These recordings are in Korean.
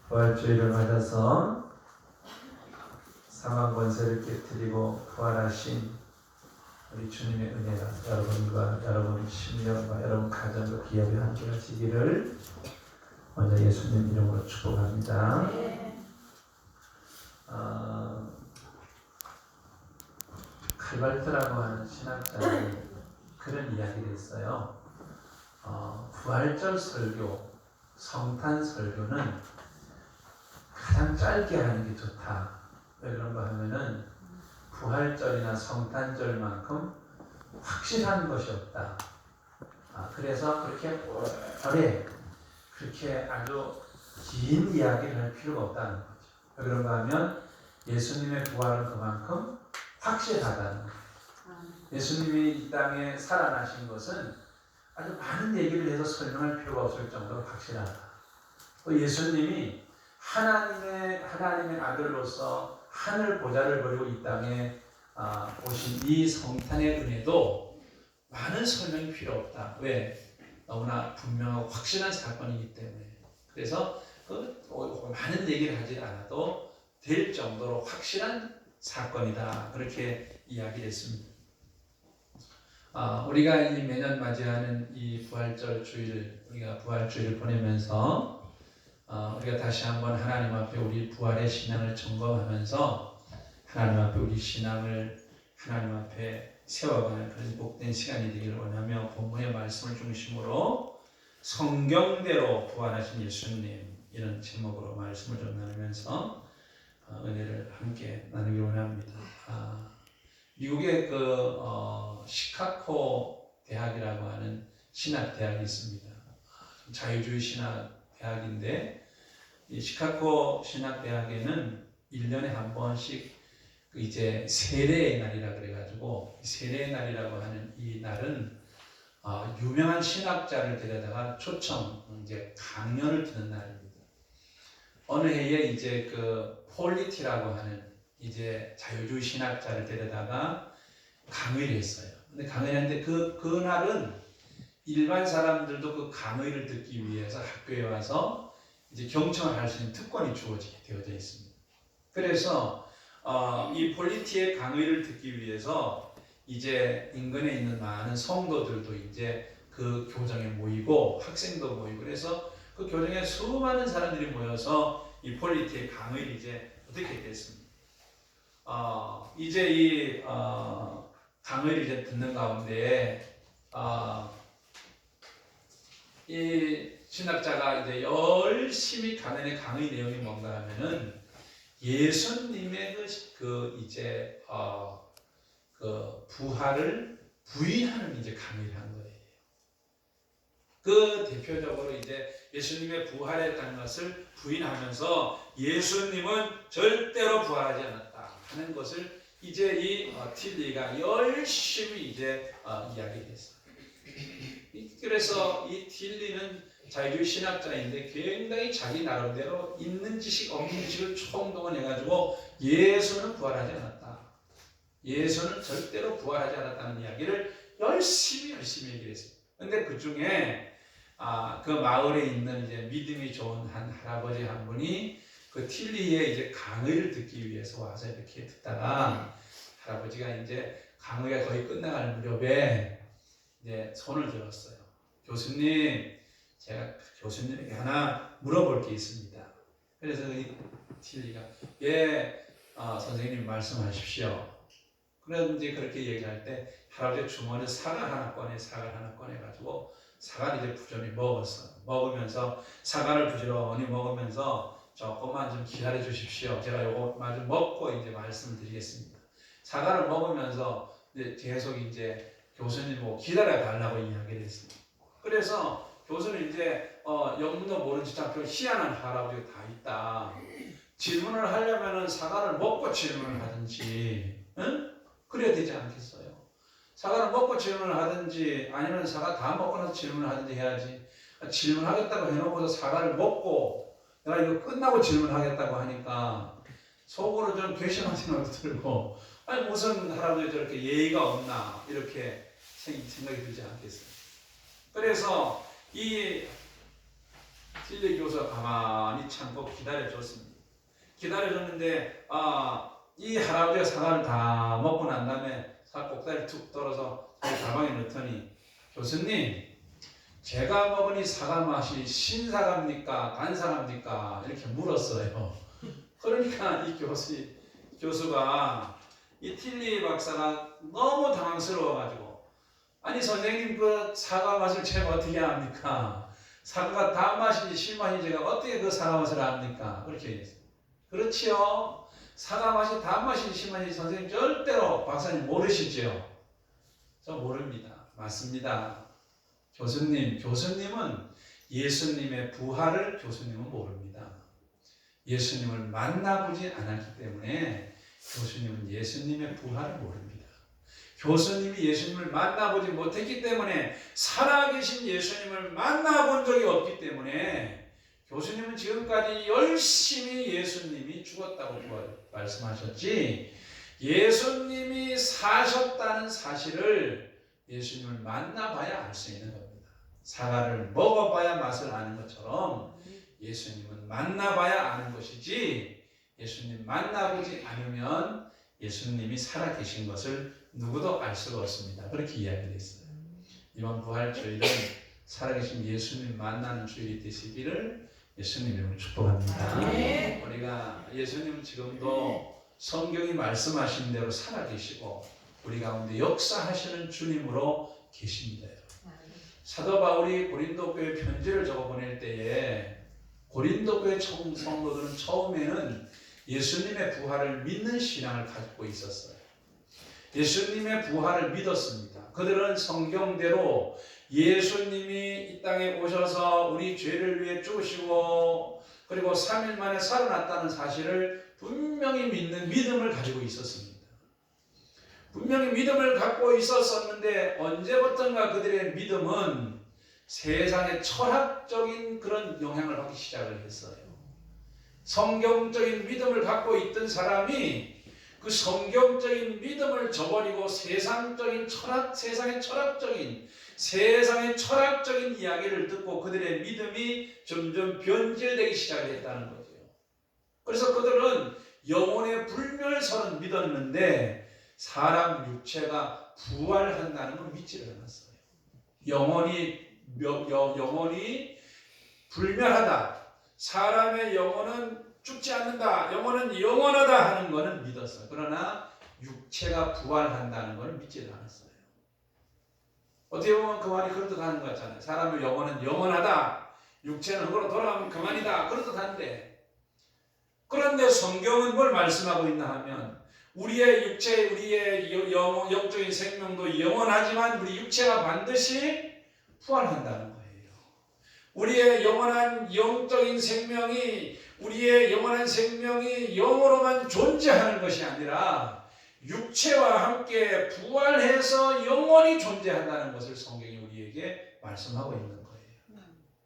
부활주의를 맞아서 사망 권세를 깨뜨리고 부활하신 우리 주님의 은혜가 여러분과 여러분 심령과 여러분 가정과 기업에 함께 하시기를 먼저 예수님 이름으로 축복합니다. 칼발트라고 하는 신학자는 그런 이야기를 했어요. 부활절 설교, 성탄 설교는 가장 짧게 하는 게 좋다. 왜 그런가 하면은 부활절이나 성탄절만큼 확실한 것이 없다. 그래서 그렇게 오래 그렇게 아주 긴 이야기를 할 필요가 없다는 거죠. 왜 그런가 하면 예수님의 부활은 그만큼 확실하다는 거죠. 예수님이 이 땅에 살아나신 것은 아주 많은 얘기를 해서 설명할 필요가 없을 정도로 확실하다. 또 예수님이 하나님의 아들로서 하늘 보좌를 버리고 이 땅에 오신 이 성탄의 은혜도 많은 설명이 필요 없다. 왜? 너무나 분명하고 확실한 사건이기 때문에. 그래서 많은 얘기를 하지 않아도 될 정도로 확실한 사건이다. 그렇게 이야기를 했습니다. 우리가 이 매년 맞이하는 이 부활절 주일, 우리가 부활주일을 보내면서 우리가 다시 한번 하나님 앞에 우리 부활의 신앙을 점검하면서 하나님 앞에 우리 신앙을 하나님 앞에 세워가는 그런 복된 시간이 되기를 원하며 본문의 말씀을 중심으로 성경대로 부활하신 예수님 이런 제목으로 말씀을 좀 나누면서 은혜를 함께 나누기 원합니다. 미국의 시카고 대학이라고 하는 신학 대학이 있습니다. 자유주의 신학 대학인데 이 시카고 신학 대학에는 1년에 한 번씩 이제 세례의 날이라 그래가지고 세례의 날이라고 하는 이 날은 유명한 신학자를 데려다가 이제 강연을 듣는 날입니다. 어느 해에 이제 폴리티라고 하는 이제 자유주의 신학자를 데려다가 강의를 했어요. 근데 강의했는데 그날은 일반 사람들도 그 강의를 듣기 위해서 학교에 와서 이제 경청을 할 수 있는 특권이 되어져 있습니다. 그래서 이 폴리티의 강의를 듣기 위해서 이제 인근에 있는 많은 성도들도 이제 그 교정에 모이고 학생도 모이고 그래서 그 교정에 수많은 사람들이 모여서 이 폴리티의 강의를 이제 듣게 됐습니다. 이제 이 강의를 이제 듣는 가운데 이 신학자가 이제 열심히 강연의 강의 내용이 뭔가 하면은 예수님의 부활을 부인하는 이제 강의를 한 거예요. 대표적으로 이제 예수님의 부활했다는 것을 부인하면서 예수님은 절대로 부활하지 않았다 하는 것을 이제 이 틸리가 열심히 이제 이야기했어요. 그래서 이 틸리는 자유주의 신학자인데 굉장히 자기 나름대로 있는 지식 없는 지식을 총동원해가지고 예수는 부활하지 않았다. 예수는 절대로 부활하지 않았다는 이야기를 열심히 얘기를 했어요. 근데 그 중에 그 마을에 있는 이제 믿음이 좋은 한 할아버지 한 분이 그 틸리의 이제 강의를 듣기 위해서 와서 이렇게 듣다가 할아버지가 이제 강의가 거의 끝나갈 무렵에 이제 손을 들었어요. 교수님, 제가 교수님에게 하나 물어볼 게 있습니다. 그래서 이 틸리가 선생님 말씀하십시오. 그런지 그렇게 얘기할 때 할아버지 주머니 사과를 하나 꺼내가지고 사과를 이제 부지런히 먹으면서 사과를 부지런히 먹으면서 조금만 좀 기다려 주십시오. 제가 요거 마저 먹고 이제 말씀을 드리겠습니다. 사과를 먹으면서 이제 계속 이제 교수님 보고 기다려 달라고 이야기를 했습니다. 그래서 교수는 이제 영문도 모른 참 희한한 할아버지가 다 있다. 질문을 하려면은 사과를 먹고 질문을 하든지, 응? 그래야 되지 않겠어요? 사과를 먹고 질문을 하든지 아니면 사과 다 먹고 나서 질문을 하든지 해야지. 질문하겠다고 해놓고서 사과를 먹고 내가 이거 끝나고 질문하겠다고 하니까 속으로 좀 괘씸한 생각이 들고 아니 무슨 할아버지 저렇게 예의가 없나 이렇게 생각이 들지 않겠어요? 그래서 이 틸리 교수가 가만히 참고 기다려줬습니다. 기다려줬는데 이 할아버지가 사과를 다 먹고 난 다음에 사과 꼭다리를 툭 떨어서 가방에 넣더니 교수님, 제가 먹은 이 사과 맛이 신사과입니까? 단사과입니까? 이렇게 물었어요. 그러니까 이 교수가 이 틸리 박사가 너무 당황스러워가지고 아니 선생님 그 사과 맛을 제가 어떻게 압니까? 사과가 단맛인지 신맛인지 제가 어떻게 그 사과 맛을 압니까? 그렇게 얘기했어요. 그렇지요. 사과 맛이 단맛인지 신맛인지 선생님 절대로 박사님 모르시죠? 저 모릅니다. 맞습니다. 교수님은 예수님의 부활을 교수님은 모릅니다. 예수님을 만나보지 않았기 때문에 교수님은 예수님의 부활을 모릅니다. 교수님이 예수님을 만나보지 못했기 때문에 살아계신 예수님을 만나본 적이 없기 때문에 교수님은 지금까지 열심히 예수님이 죽었다고 말씀하셨지 예수님이 사셨다는 사실을 예수님을 만나봐야 알 수 있는 겁니다. 사과를 먹어봐야 맛을 아는 것처럼 예수님은 만나봐야 아는 것이지 예수님 만나보지 않으면 예수님이 살아계신 것을 누구도 알 수가 없습니다. 그렇게 이야기했어요. 이번 부활 주일은 살아계신 예수님 만나는 주일이 되시기를 예수님 이름으로 축복합니다. 우리가 예수님은 지금도 성경이 말씀하신 대로 살아계시고 우리 가운데 역사하시는 주님으로 계십니다. 사도 바울이 고린도 교회 편지를 적어 보낼 때에 고린도 교회 성도들은 처음에는 예수님의 부활을 믿는 신앙을 갖고 있었어요. 예수님의 부활을 믿었습니다. 그들은 성경대로 예수님이 이 땅에 오셔서 우리 죄를 위해 죽으시고 그리고 3일 만에 살아났다는 사실을 분명히 믿는 믿음을 가지고 있었습니다. 분명히 믿음을 갖고 있었었는데 언제부턴가 그들의 믿음은 세상의 철학적인 그런 영향을 받기 시작을 했어요. 성경적인 믿음을 갖고 있던 사람이 그 성경적인 믿음을 저버리고 세상의 철학적인 이야기를 듣고 그들의 믿음이 점점 변질되기 시작했다는 거죠. 그래서 그들은 영혼의 불멸선은 믿었는데 사람 육체가 부활한다는 걸 믿지를 않았어요. 영혼이 불멸하다. 사람의 영혼은 죽지 않는다. 영혼은 영원하다 하는 것은 믿었어요. 그러나 육체가 부활한다는 것을 믿지 않았어요. 어떻게 보면 그 말이 그렇듯하는 것 같잖아요. 사람의 영혼은 영원하다. 육체는 흙으로 돌아가면 그만이다. 그렇듯한데 그런데 성경은 뭘 말씀하고 있나 하면 우리의 육체, 우리의 영적인 생명도 영원하지만 우리 육체가 반드시 부활한다는 거예요. 우리의 영원한 영적인 생명이 우리의 영원한 생명이 영으로만 존재하는 것이 아니라 육체와 함께 부활해서 영원히 존재한다는 것을 성경이 우리에게 말씀하고 있는 거예요.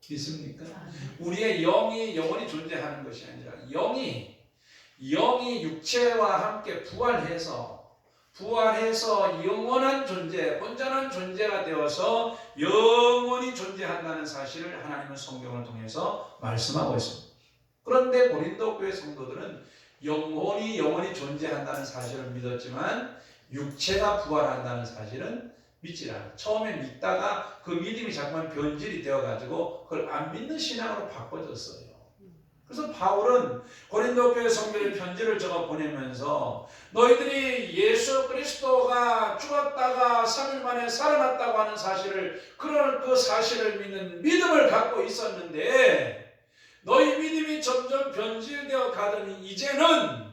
믿습니까? 우리의 영이 영원히 존재하는 것이 아니라 영이 육체와 함께 부활해서 영원한 존재, 온전한 존재가 되어서 영원히 존재한다는 사실을 하나님은 성경을 통해서 말씀하고 있습니다. 그런데 고린도 교회 성도들은 영혼이 존재한다는 사실을 믿었지만 육체가 부활한다는 사실은 믿지 않아요. 처음에 믿다가 그 믿음이 자꾸만 변질이 되어가지고 그걸 안 믿는 신앙으로 바꿔졌어요. 그래서 바울은 고린도 교회 성도의 편지를 적어 보내면서 너희들이 예수 그리스도가 죽었다가 3일 만에 살아났다고 하는 사실을 그 사실을 믿는 믿음을 갖고 있었는데 너희 믿음이 점점 변질되어 가더니 이제는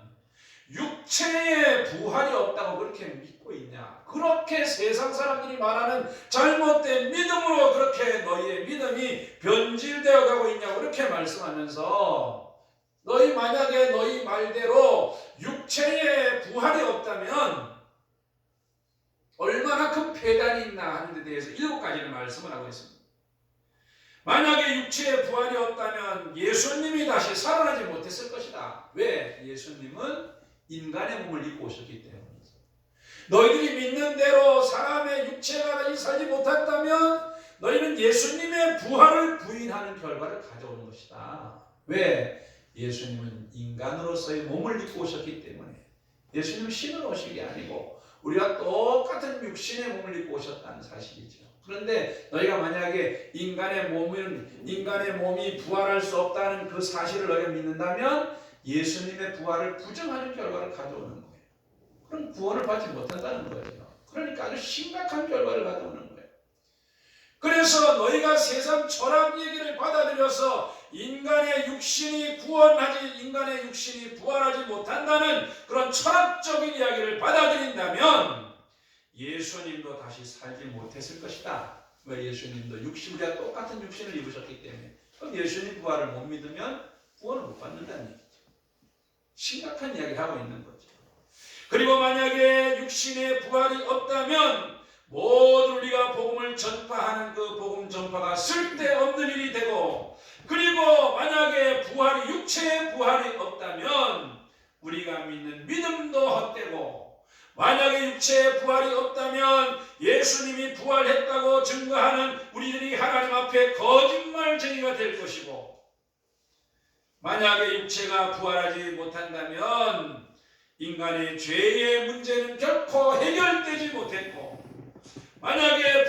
육체의 부활이 없다고 그렇게 믿고 있냐? 그렇게 세상 사람들이 말하는 잘못된 믿음으로 그렇게 너희의 믿음이 변질되어 가고 있냐고 그렇게 말씀하면서 만약에 너희 말대로 육체의 부활이 없다면 얼마나 큰 폐단이 있나 하는 데 대해서 7가지를 말씀을 하고 있습니다. 만약에 육체의 부활이 없다면 예수님이 다시 살아나지 못했을 것이다. 왜? 예수님은 인간의 몸을 입고 오셨기 때문이죠. 너희들이 믿는 대로 사람의 육체가 다시 살지 못했다면 너희는 예수님의 부활을 부인하는 결과를 가져오는 것이다. 왜? 예수님은 인간으로서의 몸을 입고 오셨기 때문에. 예수님은 신으로 오신 게 아니고 우리가 똑같은 육신의 몸을 입고 오셨다는 사실이죠. 그런데 너희가 만약에 인간의 몸이 부활할 수 없다는 그 사실을 너희가 믿는다면 예수님의 부활을 부정하는 결과를 가져오는 거예요. 그럼 구원을 받지 못한다는 거예요. 그러니까 아주 심각한 결과를 가져오는 거예요. 그래서 너희가 세상 철학 얘기를 받아들여서 인간의 육신이 부활하지 못한다는 그런 철학적인 이야기를 받아들인다면 예수님도 다시 살지 못했을 것이다. 왜? 예수님도 우리가 똑같은 육신을 입으셨기 때문에. 그럼 예수님 부활을 못 믿으면 구원을 못 받는다는 얘기죠. 심각한 이야기를 하고 있는 거죠. 그리고 만약에 육신의 부활이 없다면 모두 우리가 복음을 전파하는 그 복음 전파가 쓸데없는 일이 되고, 그리고 만약에 육체의 부활이 없다면 우리가 믿는 믿음도 헛되고, 만약에 육체의 부활이 없다면 예수님이 부활했다고 증거하는 우리들이 하나님 앞에 거짓말쟁이가 될 것이고, 만약에 육체가 부활하지 못한다면 인간의 죄의 문제는 결코 해결되지 못했고, 만약에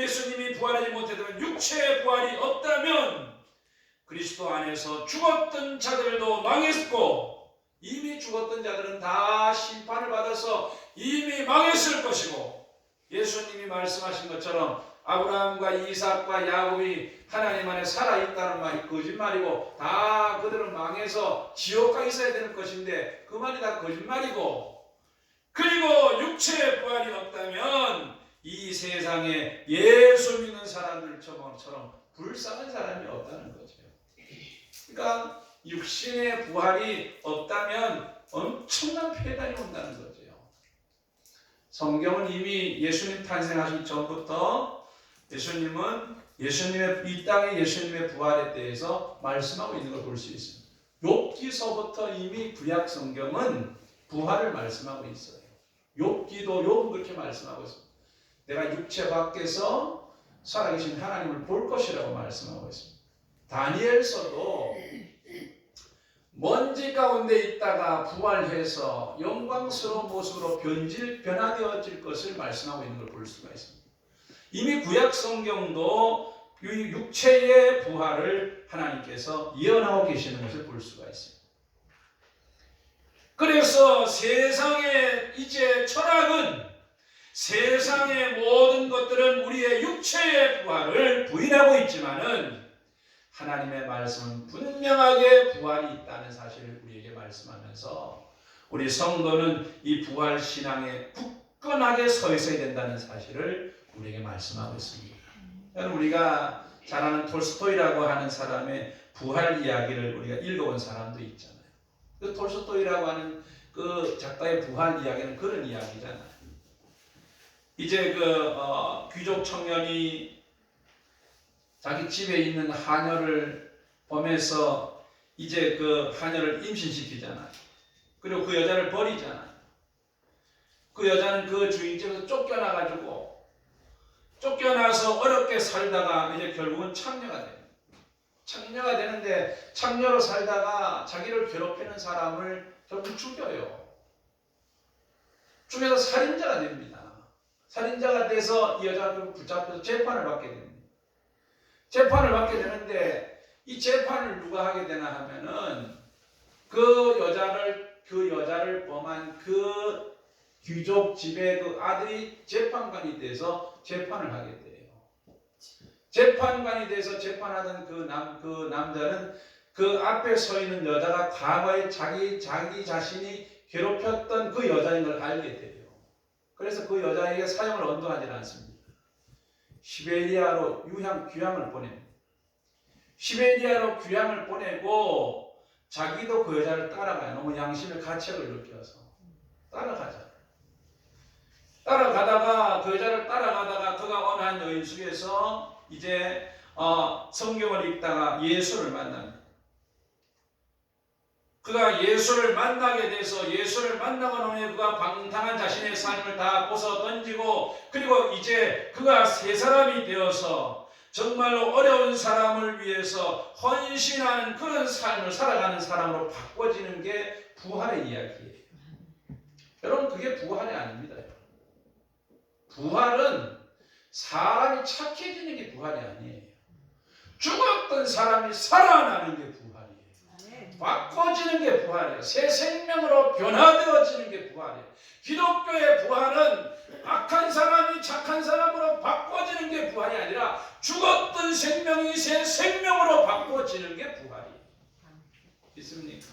예수님이 부활하지 못했다면 육체의 부활이 없다면 그리스도 안에서 죽었던 자들도 망했고, 이미 죽었던 자들은 다 심판을 받아서 이미 망했을 것이고, 예수님이 말씀하신 것처럼 아브라함과 이삭과 야곱이 하나님 안에 살아있다는 말이 거짓말이고, 다 그들은 망해서 지옥 가 있어야 되는 것인데 그 말이 다 거짓말이고, 그리고 육체의 부활이 없다면 이 세상에 예수 믿는 사람들처럼 불쌍한 사람이 없다는 거죠. 그러니까 육신의 부활이 없다면 엄청난 폐단이 온다는 거죠. 성경은 이미 예수님 탄생하시기 전부터 이 땅에 예수님의 부활에 대해서 말씀하고 있는 걸 볼 수 있습니다. 욥기서부터 이미 구약 성경은 부활을 말씀하고 있어요. 욥은 그렇게 말씀하고 있습니다. 내가 육체 밖에서 살아계신 하나님을 볼 것이라고 말씀하고 있습니다. 다니엘서도 먼지 가운데 있다가 부활해서 영광스러운 모습으로 변화되어질 것을 말씀하고 있는 걸 볼 수가 있습니다. 이미 구약 성경도 육체의 부활을 하나님께서 예언하고 계시는 것을 볼 수가 있습니다. 그래서 세상의 이제 철학은, 세상의 모든 것들은 우리의 육체의 부활을 부인하고 있지만은 하나님의 말씀은 분명하게 부활이 있다는 사실을 우리에게 말씀하면서 우리 성도는 이 부활 신앙에 굳건하게 서 있어야 된다는 사실을 우리에게 말씀하고 있습니다. 우리가 잘 아는 톨스토이라고 하는 사람의 부활 이야기를 우리가 읽어본 사람도 있잖아요. 그 톨스토이라고 하는 그 작가의 부활 이야기는 그런 이야기잖아요. 이제 귀족 청년이 자기 집에 있는 하녀를 보면서 이제 그 하녀를 임신시키잖아요. 그리고 그 여자를 버리잖아요. 그 여자는 그 주인 집에서 쫓겨나서 어렵게 살다가 이제 결국은 창녀가 됩니다. 창녀가 되는데 창녀로 살다가 자기를 괴롭히는 사람을 결국 죽여요. 죽여서 살인자가 됩니다. 살인자가 돼서 이 여자가 결국 붙잡혀서 재판을 받게 됩니다. 재판을 받게 되는데 이 재판을 누가 하게 되나 하면은 그 여자를 범한 그 귀족 집의 그 아들이 재판관이 돼서 재판을 하게 돼요. 재판관이 돼서 재판하던 그 남자는 그 앞에 서 있는 여자가 과거에 자기 자신이 괴롭혔던 그 여자인 걸 알게 돼요. 그래서 그 여자에게 사형을 언도하지 않습니다. 시베리아로 귀향을 보냅니다. 시베리아로 귀향을 보내고 자기도 그 여자를 따라가요. 너무 양심의 가책을 느껴서 따라가다가 그 여자를 따라가다가 그가 어느 한 여인 속에서 이제 성경을 읽다가 예수를 만납니다. 그가 예수를 만나게 돼서 예수를 만나고 나면 그가 방탕한 자신의 삶을 다 벗어 던지고 그리고 이제 그가 새 사람이 되어서 정말로 어려운 사람을 위해서 헌신하는 그런 삶을 살아가는 사람으로 바꿔지는 게 부활의 이야기예요. 여러분 그게 부활이 아닙니다. 부활은 사람이 착해지는 게 부활이 아니에요. 죽었던 사람이 살아나는 게 부활이에요. 바꿔지는 게 부활이에요. 새 생명으로 변화되어지는 게 부활이에요. 기독교의 부활은 악한 사람이 착한 사람으로 바꿔지는 게 부활이 아니라 죽었던 생명이 새 생명으로 바꿔지는 게 부활이에요. 믿습니까?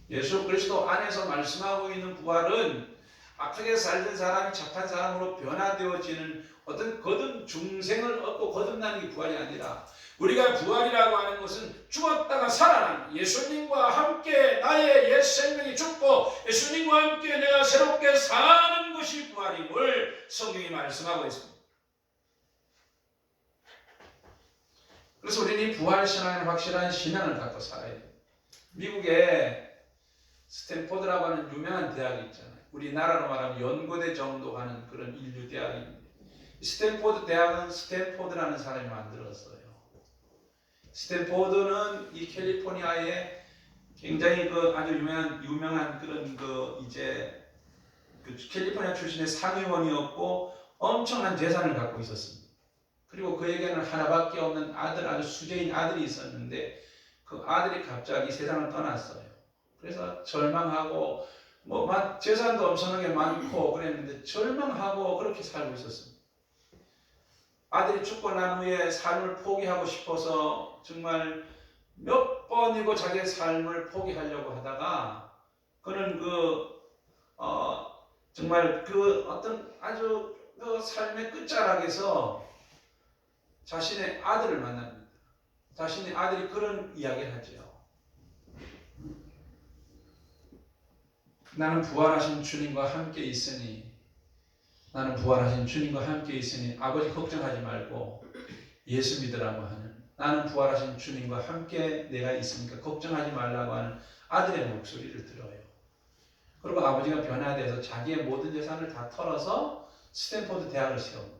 예수 그리스도 안에서 말씀하고 있는 부활은 악하게 살던 사람이 착한 사람으로 변화되어지는 어떤 거듭 중생을 얻고 거듭나는 게 부활이 아니라 우리가 부활이라고 하는 것은 죽었다가 살아난 예수님과 함께 나의 옛 생명이 죽고 예수님과 함께 내가 새롭게 사는 것이 부활임을 성경이 말씀하고 있습니다. 그래서 우리는 이 부활 신앙에는 확실한 신앙을 갖고 살아야 돼요. 미국에 스탠포드라고 하는 유명한 대학이 있잖아요. 우리나라로 말하면 연고대 정도 하는 그런 인류 대학입니다. 스탠포드 대학은 스탠포드라는 사람이 만들었어요. 스탠포드는 이 캘리포니아에 굉장히 아주 유명한 그런 이제 캘리포니아 출신의 상의원이었고 엄청난 재산을 갖고 있었습니다. 그리고 그에게는 하나밖에 없는 아들, 아주 수제인 아들이 있었는데 그 아들이 갑자기 세상을 떠났어요. 그래서 절망하고 재산도 엄청나게 많고 그랬는데 절망하고 그렇게 살고 있었습니다. 아들이 죽고 난 후에 삶을 포기하고 싶어서 정말 몇 번이고 자기의 삶을 포기하려고 하다가 그는 정말 어떤 아주 삶의 끝자락에서 자신의 아들을 만납니다. 자신의 아들이 그런 이야기를 하죠. 나는 부활하신 주님과 함께 있으니 나는 부활하신 주님과 함께 있으니 아버지 걱정하지 말고 예수 믿으라고 하는 나는 부활하신 주님과 함께 내가 있으니까 걱정하지 말라고 하는 아들의 목소리를 들어요. 그리고 아버지가 변화돼서 자기의 모든 재산을 다 털어서 스탠포드 대학을 세웁니다.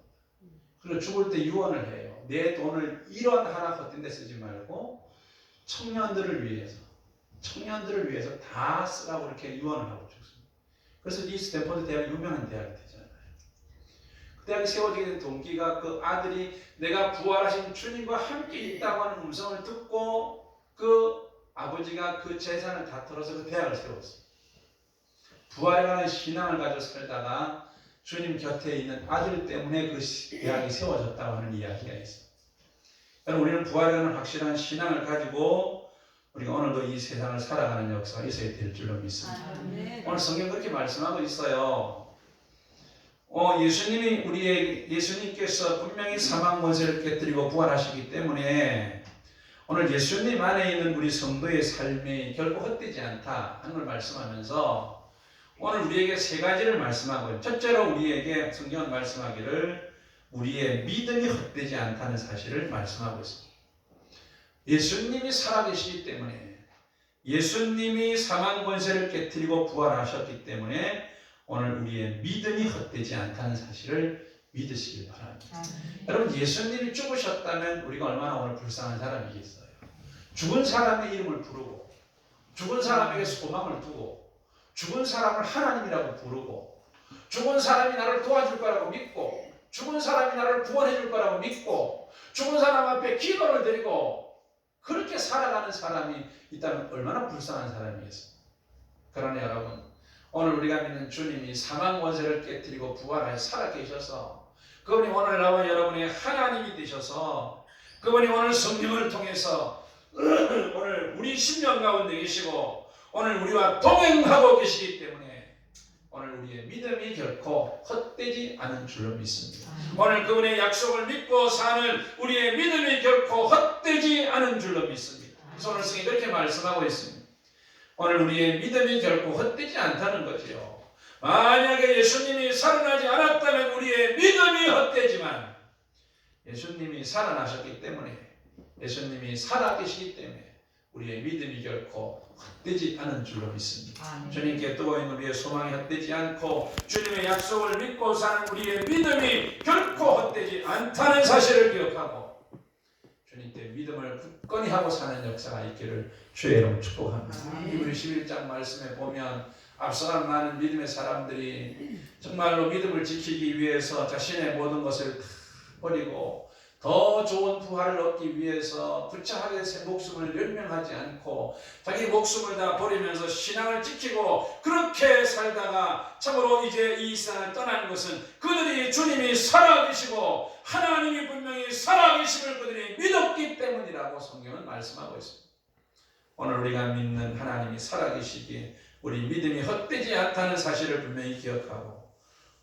그리고 죽을 때 유언을 해요. 내 돈을 1원 하나 헛된 데 쓰지 말고 청년들을 위해서 다 쓰라고 이렇게 유언을 하고 죽습니다. 그래서 이 스탠포드 대학이 유명한 대학이 되잖아요. 그 대학이 세워지게 된 동기가 그 아들이 내가 부활하신 주님과 함께 있다고 하는 음성을 듣고 그 아버지가 그 재산을 다 털어서 그 대학을 세웠어요. 부활에 관한 신앙을 가지고 살다가 주님 곁에 있는 아들 때문에 그 대학이 세워졌다고 하는 이야기가 있어요. 여러분 우리는 부활에 관한 확실한 신앙을 가지고 우리가 오늘도 이 세상을 살아가는 역사가 있어야 될 줄로 믿습니다. 오늘 성경 그렇게 말씀하고 있어요. 예수님께서 분명히 사망 권세를 깨뜨리고 부활하시기 때문에 오늘 예수님 안에 있는 우리 성도의 삶이 결코 헛되지 않다 하는 걸 말씀하면서 오늘 우리에게 세 가지를 말씀하고요. 첫째로 우리에게 성경은 말씀하기를 우리의 믿음이 헛되지 않다는 사실을 말씀하고 있습니다. 예수님이 살아계시기 때문에 예수님이 사망 권세를 깨뜨리고 부활하셨기 때문에 오늘 우리의 믿음이 헛되지 않다는 사실을 믿으시길 바랍니다. 여러분 예수님이 죽으셨다면 우리가 얼마나 오늘 불쌍한 사람이겠어요. 죽은 사람의 이름을 부르고 죽은 사람에게 소망을 두고 죽은 사람을 하나님이라고 부르고 죽은 사람이 나를 도와줄 거라고 믿고 죽은 사람이 나를 구원해 줄 거라고 믿고 죽은 사람 앞에 기도를 드리고 그렇게 살아가는 사람이 있다면 얼마나 불쌍한 사람이겠습니까? 그러나 여러분 오늘 우리가 믿는 주님이 사망 권세를 깨뜨리고 부활하여 살아계셔서 그분이 오늘 나와 여러분의 하나님이 되셔서 그분이 오늘 성령을 통해서 오늘 우리 심령 가운데 계시고 오늘 우리와 동행하고 계시기 때문에 오늘 우리의 믿음이 결코 헛되지 않은 줄로 믿습니다. 오늘 그분의 약속을 믿고 사는 우리의 믿음이 결코 헛되지 않은 줄로 믿습니다. 그래서 오늘 성경이 그렇게 말씀하고 있습니다. 오늘 우리의 믿음이 결코 헛되지 않다는 거죠. 만약에 예수님이 살아나지 않았다면 우리의 믿음이 헛되지만 예수님이 살아나셨기 때문에 예수님이 살아계시기 때문에 우리의 믿음이 결코 헛되지 않은 줄로 믿습니다. 아멘. 주님께 뜨고 있는 우리의 소망이 헛되지 않고 주님의 약속을 믿고 사는 우리의 믿음이 결코 헛되지 않다는 사실을 기억하고 주님께 믿음을 굳건히 하고 사는 역사가 있기를 주의 이름으로 축복합니다. 아멘. 이브리 11장 말씀에 보면 앞서간 많은 믿음의 사람들이 정말로 믿음을 지키기 위해서 자신의 모든 것을 다 버리고 더 좋은 부활을 얻기 위해서 부차하게 목숨을 연명하지 않고 자기 목숨을 다 버리면서 신앙을 지키고 그렇게 살다가 참으로 이제 이 세상을 떠나는 것은 그들이 주님이 살아계시고 하나님이 분명히 살아계심을 그들이 믿었기 때문이라고 성경은 말씀하고 있습니다. 오늘 우리가 믿는 하나님이 살아계시기에 우리 믿음이 헛되지 않다는 사실을 분명히 기억하고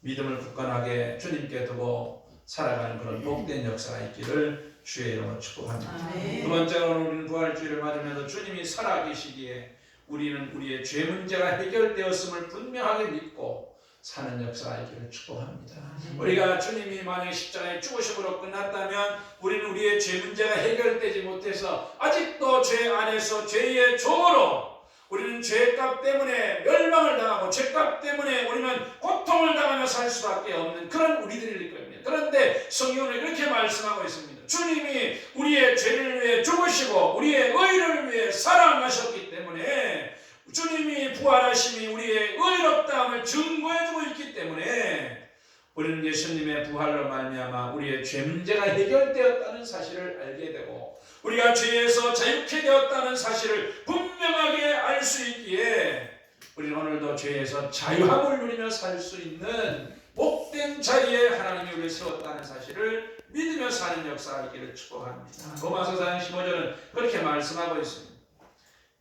믿음을 굳건하게 주님께 두고 살아가는 그런 복된 역사가 있기를 주의 이름으로 축복합니다. 아멘. 두 번째로는 우리는 부활주의를 맞으면서 주님이 살아계시기에 우리는 우리의 죄 문제가 해결되었음을 분명하게 믿고 사는 역사가 있기를 축복합니다. 우리가 주님이 만약에 십자가의 죽으심으로 끝났다면 우리는 우리의 죄 문제가 해결되지 못해서 아직도 죄 안에서 죄의 종으로 우리는 죄값 때문에 멸망을 당하고 죄값 때문에 우리는 고통을 당하며 살 수밖에 없는 그런 우리들일 겁니다. 그런데 성경은 이렇게 말씀하고 있습니다. 주님이 우리의 죄를 위해 죽으시고 우리의 의를 위해 살아나셨기 때문에 주님이 부활하심이 우리의 의롭다함을 증거해주고 있기 때문에 우리는 예수님의 부활로 말미암아 우리의 죄 문제가 해결되었다는 사실을 알게 되고 우리가 죄에서 자유케 되었다는 사실을 분명하게 알 수 있기에 우리는 오늘도 죄에서 자유함을 누리며 살 수 있는 복된 자리에 하나님이 우리를 세웠다는 사실을 믿으며 사는 역사가 있기를 축복합니다. 로마서 4장 15절은 그렇게 말씀하고 있습니다.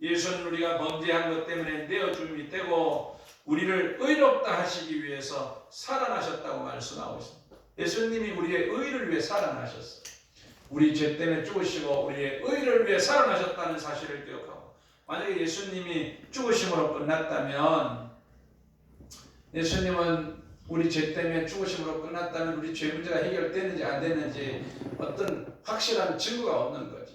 예수는 우리가 범죄한 것 때문에 내어줌이 되고 우리를 의롭다 하시기 위해서 살아나셨다고 말씀하고 있습니다. 예수님이 우리의 의를 위해 살아나셨어요. 우리 죄 때문에 죽으시고 우리의 의를 위해 살아나셨다는 사실을 기억하고 만약에 예수님이 죽으심으로 끝났다면 예수님은 우리 죄 때문에 죽으심으로 끝났다면 우리 죄 문제가 해결됐는지 안 됐는지 어떤 확실한 증거가 없는 거죠.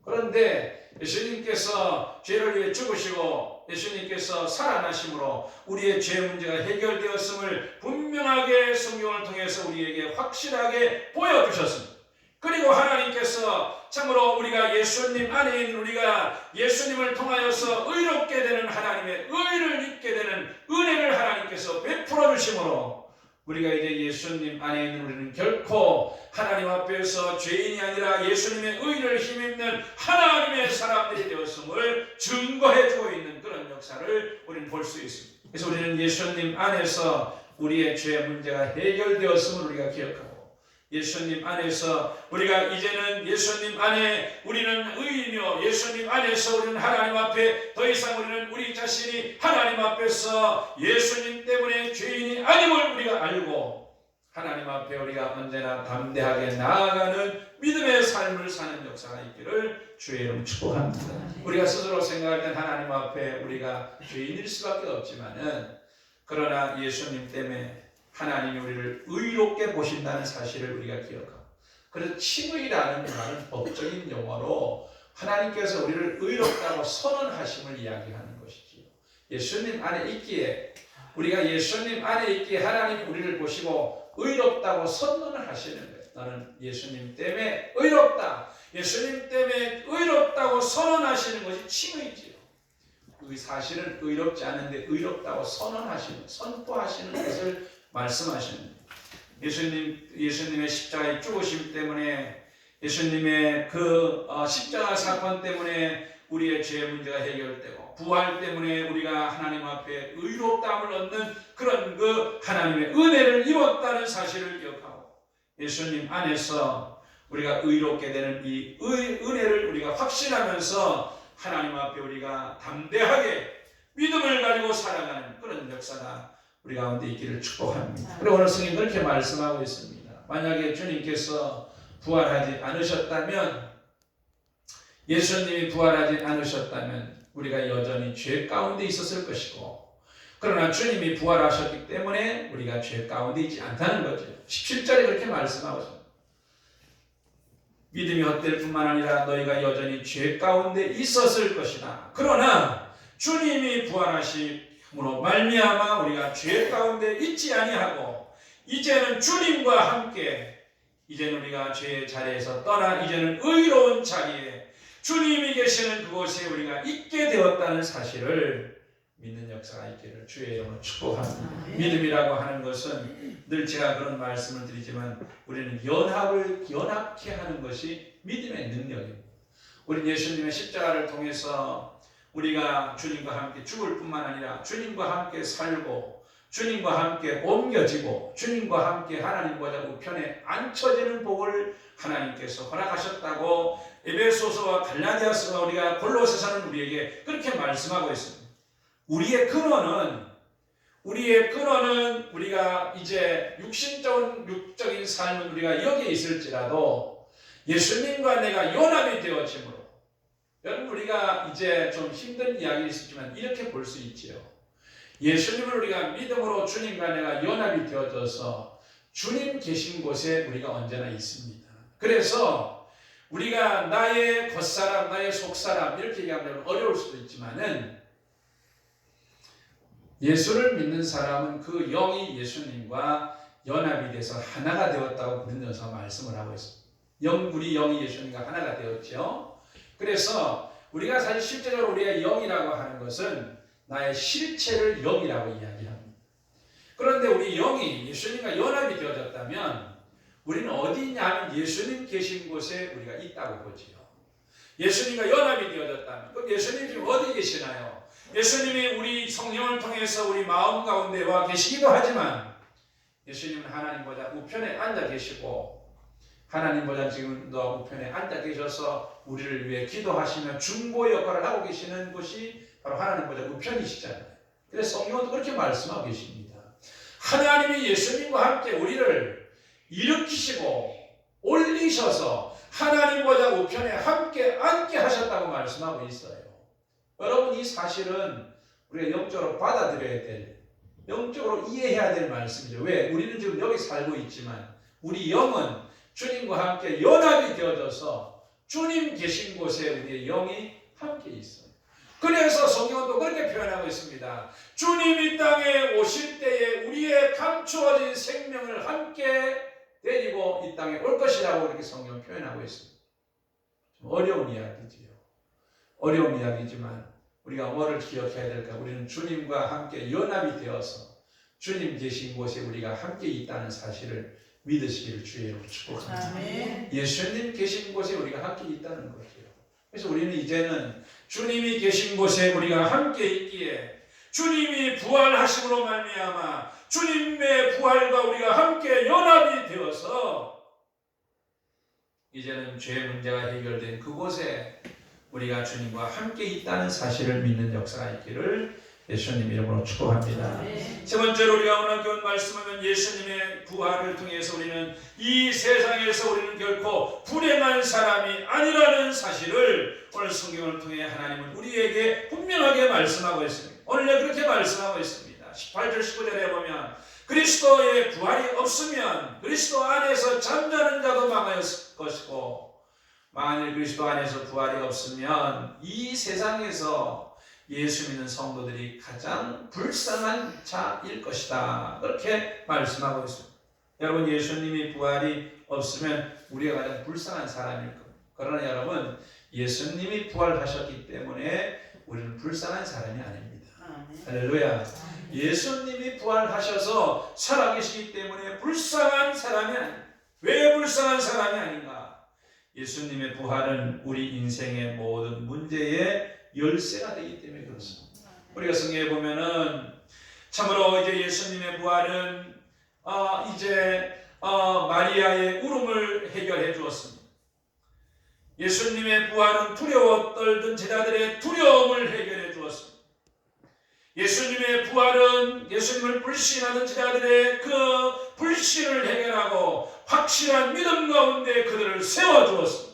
그런데 예수님께서 죄를 위해 죽으시고 예수님께서 살아나심으로 우리의 죄 문제가 해결되었음을 분명하게 성경을 통해서 우리에게 확실하게 보여주셨습니다. 그리고 하나님께서 참으로 우리가 예수님 안에 있는 우리가 예수님을 통하여서 의롭게 되는 하나님의 의를 입게 되는 은혜를 하나님께서 베풀어 주심으로 우리가 이제 예수님 안에 있는 우리는 결코 하나님 앞에서 죄인이 아니라 예수님의 의를 힘입는 하나님의 사람들이 되었음을 증거해주고 있는 그런 역사를 우리는 볼 수 있습니다. 그래서 우리는 예수님 안에서 우리의 죄 문제가 해결되었음을 우리가 기억하고 예수님 안에서 우리가 이제는 예수님 안에 우리는 의인이요 예수님 안에서 우리는 하나님 앞에 더 이상 우리는 우리 자신이 하나님 앞에서 예수님 때문에 죄인이 아님을 우리가 알고 하나님 앞에 우리가 언제나 담대하게 나아가는 믿음의 삶을 사는 역사가 있기를 주의 이름 축복합니다. 우리가 스스로 생각할 땐 하나님 앞에 우리가 죄인일 수밖에 없지만은 그러나 예수님 때문에 하나님이 우리를 의롭게 보신다는 사실을 우리가 기억하고 그래서 칭의라는 말은 법적인 용어로 하나님께서 우리를 의롭다고 선언하심을 이야기하는 것이지요. 예수님 안에 있기에 우리가 예수님 안에 있기에 하나님이 우리를 보시고 의롭다고 선언을 하시는 거예요. 나는 예수님 때문에 의롭다. 예수님 때문에 의롭다고 선언하시는 것이 칭의지요. 그 사실은 의롭지 않은데 의롭다고 선언하시는 선포하시는 것을 말씀하시는 예수님의 십자가의 죽으심 때문에 예수님의 그 십자가 사건 때문에 우리의 죄 문제가 해결되고 부활 때문에 우리가 하나님 앞에 의롭다함을 얻는 그런 그 하나님의 은혜를 입었다는 사실을 기억하고 예수님 안에서 우리가 의롭게 되는 이 은혜를 우리가 확신하면서 하나님 앞에 우리가 담대하게 믿음을 가지고 살아가는 그런 역사가 우리 가운데 있기를 축복합니다. 그리고 오늘 성경 그렇게 말씀하고 있습니다. 만약에 주님께서 부활하지 않으셨다면 예수님이 부활하지 않으셨다면 우리가 여전히 죄 가운데 있었을 것이고 그러나 주님이 부활하셨기 때문에 우리가 죄 가운데 있지 않다는 거죠. 17절에 그렇게 말씀하고 있습니다. 믿음이 헛될 뿐만 아니라 너희가 여전히 죄 가운데 있었을 것이다. 그러나 주님이 부활하심으로 말미암아 우리가 죄 가운데 있지 아니하고 이제는 주님과 함께 이제는 우리가 죄의 자리에서 떠나 이제는 의로운 자리에 주님이 계시는 그곳에 우리가 있게 되었다는 사실을 믿는 역사가 있기를 주의 이름으로 축복합니다. 믿음이라고 하는 것은 늘 제가 그런 말씀을 드리지만 우리는 연합케 하는 것이 믿음의 능력입니다. 우리 예수님의 십자가를 통해서 우리가 주님과 함께 죽을 뿐만 아니라 주님과 함께 살고 주님과 함께 옮겨지고 주님과 함께 하나님보다 우편에 앉혀지는 복을 하나님께서 허락하셨다고 에베소서와 갈라디아서와 우리가 골로새서는 우리에게 그렇게 말씀하고 있습니다. 우리의 근원은 우리가 이제 육적인 삶은 우리가 여기에 있을지라도 예수님과 내가 연합이 되어짐으로 여러분 우리가 이제 좀 힘든 이야기일 수 있지만 이렇게 볼 수 있지요. 예수님을 우리가 믿음으로 주님과 내가 연합이 되어져서 주님 계신 곳에 우리가 언제나 있습니다. 그래서 우리가 나의 겉사람, 나의 속사람 이렇게 얘기하면 어려울 수도 있지만은 예수를 믿는 사람은 그 영이 예수님과 연합이 돼서 하나가 되었다고 믿으면서 말씀을 하고 있습니다. 우리 영이 예수님과 하나가 되었죠. 그래서 우리가 사실 실제적으로 우리가 영이라고 하는 것은 나의 실체를 영이라고 이야기합니다. 그런데 우리 영이 예수님과 연합이 되어졌다면 우리는 어디 있냐 하면 예수님 계신 곳에 우리가 있다고 보지요. 예수님과 연합이 되어졌다면 그럼 예수님 지금 어디 계시나요? 예수님이 우리 성령을 통해서 우리 마음 가운데 와 계시기도 하지만 예수님은 하나님보다 우편에 앉아 계시고 하나님보다 지금도 우편에 앉아 계셔서 우리를 위해 기도하시며 중보 역할을 하고 계시는 곳이 바로 하나님보다 우편이시잖아요. 그래서 성경은 그렇게 말씀하고 계십니다. 하나님이 예수님과 함께 우리를 일으키시고 올리셔서 하나님보다 우편에 함께 앉게 하셨다고 말씀하고 있어요. 여러분 이 사실은 우리가 영적으로 받아들여야 될, 영적으로 이해해야 될 말씀이죠. 왜? 우리는 지금 여기 살고 있지만 우리 영은 주님과 함께 연합이 되어져서 주님 계신 곳에 우리의 영이 함께 있어요. 그래서 성경은 또 그렇게 표현하고 있습니다. 주님이 땅에 오실 때에 우리의 감추어진 생명을 함께 데리고 이 땅에 올 것이라고 이렇게 성경은 표현하고 있습니다. 좀 어려운 이야기지요. 어려운 이야기지만 우리가 뭐를 기억해야 될까? 우리는 주님과 함께 연합이 되어서 주님 계신 곳에 우리가 함께 있다는 사실을 믿으시기를 주의 이름으로 축복합니다. 예수님 계신 곳에 우리가 함께 있다는 거죠. 그래서 우리는 이제는 주님이 계신 곳에 우리가 함께 있기에 주님이 부활하심으로 말미암아 주님의 부활과 우리가 함께 연합이 되어서 이제는 죄 문제가 해결된 그곳에 우리가 주님과 함께 있다는 사실을 믿는 역사가 있기를 예수님 이름으로 축복합니다. 세 번째로 우리가 오늘 교훈 말씀하면 예수님의 부활을 통해서 우리는 이 세상에서 우리는 결코 불행한 사람이 아니라는 사실을 오늘 성경을 통해 하나님은 우리에게 분명하게 말씀하고 있습니다. 오늘 그렇게 말씀하고 있습니다. 18절 19절에 보면 그리스도의 부활이 없으면 그리스도 안에서 잠자는 자도 망하였을 것이고 만일 그리스도 안에서 부활이 없으면 이 세상에서 예수 믿는 성도들이 가장 불쌍한 자일 것이다. 그렇게 말씀하고 있습니다. 여러분 예수님이 부활이 없으면 우리가 가장 불쌍한 사람일 겁니다. 그러나 여러분 예수님이 부활하셨기 때문에 우리는 불쌍한 사람이 아닙니다. 할렐루야. 예수님이 부활하셔서 살아계시기 때문에 불쌍한 사람이 아닙니다. 왜 불쌍한 사람이 아닌가? 예수님의 부활은 우리 인생의 모든 문제의 열쇠가 되기 때문에 그렇습니다. 우리가 성경에 보면은 참으로 이제 예수님의 부활은 마리아의 울음을 해결해 주었습니다. 예수님의 부활은 두려워 떨던 제자들의 두려움을 해결해 주었습니다. 예수님의 부활은 예수님을 불신하던 제자들의 그 불신을 해결하고 확실한 믿음 가운데 그들을 세워주었습니다.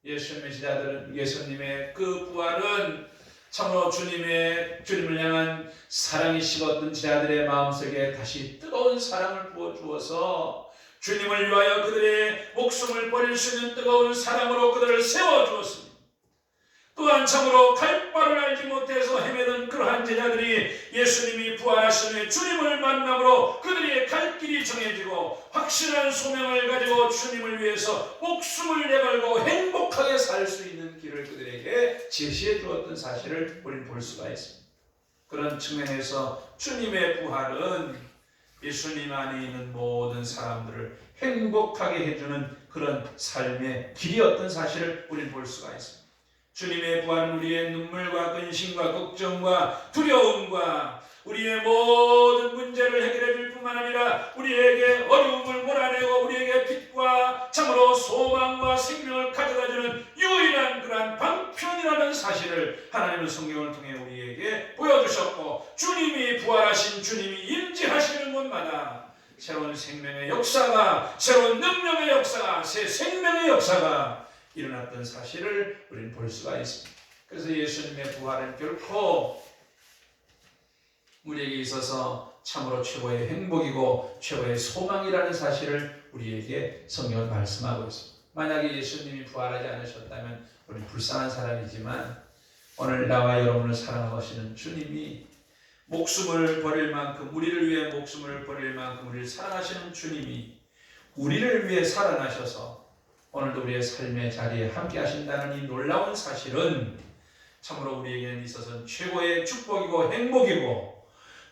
예수님의 제자들은 예수님의 그 부활은 참으로 주님을 향한 사랑이 식었던 제자들의 마음속에 다시 뜨거운 사랑을 부어주어서 주님을 위하여 그들의 목숨을 버릴 수 있는 뜨거운 사랑으로 그들을 세워주었습니다. 또한 참으로 갈 바를 알지 못해서 헤매던 그러한 제자들이 예수님이 부활하신 후에 주님을 만남으로 그들이 갈 길이 정해지고 확실한 소명을 가지고 주님을 위해서 목숨을 내걸고 행복하게 살 수 있는 길을 그들에게 제시해 주었던 사실을 우리는 볼 수가 있습니다. 그런 측면에서 주님의 부활은 예수님 안에 있는 모든 사람들을 행복하게 해주는 그런 삶의 길이었던 사실을 우리는 볼 수가 있습니다. 주님의 부활은 우리의 눈물과 근심과 걱정과 두려움과 우리의 모든 문제를 해결해 줄 뿐만 아니라 우리에게 어려움을 몰아내고 우리에게 빛과 참으로 소망과 생명을 가져다주는 유일한 그러한 방편이라는 사실을 하나님의 성경을 통해 우리에게 보여주셨고, 주님이 부활하신 주님이 임재하시는 곳마다 새로운 생명의 역사가, 새로운 능력의 역사가, 새 생명의 역사가 일어났던 사실을 우리는 볼 수가 있습니다. 그래서 예수님의 부활은 결코 우리에게 있어서 참으로 최고의 행복이고 최고의 소망이라는 사실을 우리에게 성경은 말씀하고 있습니다. 만약에 예수님이 부활하지 않으셨다면 우리는 불쌍한 사람이지만 오늘 나와 여러분을 사랑하시는 주님이 목숨을 버릴 만큼, 우리를 위해 목숨을 버릴 만큼 우리를 사랑하시는 주님이 우리를 위해 살아나셔서 오늘도 우리의 삶의 자리에 함께 하신다는 이 놀라운 사실은 참으로 우리에게는 있어서는 최고의 축복이고 행복이고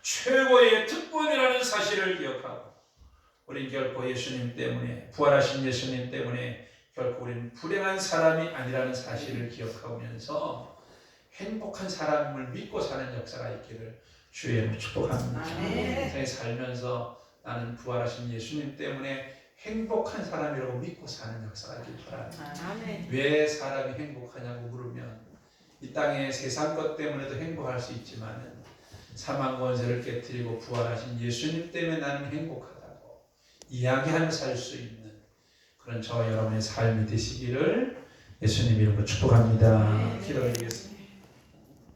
최고의 특권이라는 사실을 기억하고, 우리는 결코 예수님 때문에, 부활하신 예수님 때문에 결코 우리는 불행한 사람이 아니라는 사실을 기억하면서 행복한 사람을 믿고 사는 역사가 있기를 주의 이름으로 축복합니다. 세상에 살면서 나는 부활하신 예수님 때문에 행복한 사람이라고 믿고 사는 역사가 있길 바랍니다. 왜 사람이 행복하냐고 물으면 이 땅의 세상 것 때문에도 행복할 수 있지만 사망 권세를 깨뜨리고 부활하신 예수님 때문에 나는 행복하다고 이야기하며 살 수 있는 그런 저와 여러분의 삶이 되시기를 예수님 이름으로 축복합니다. 기도드리겠습니다.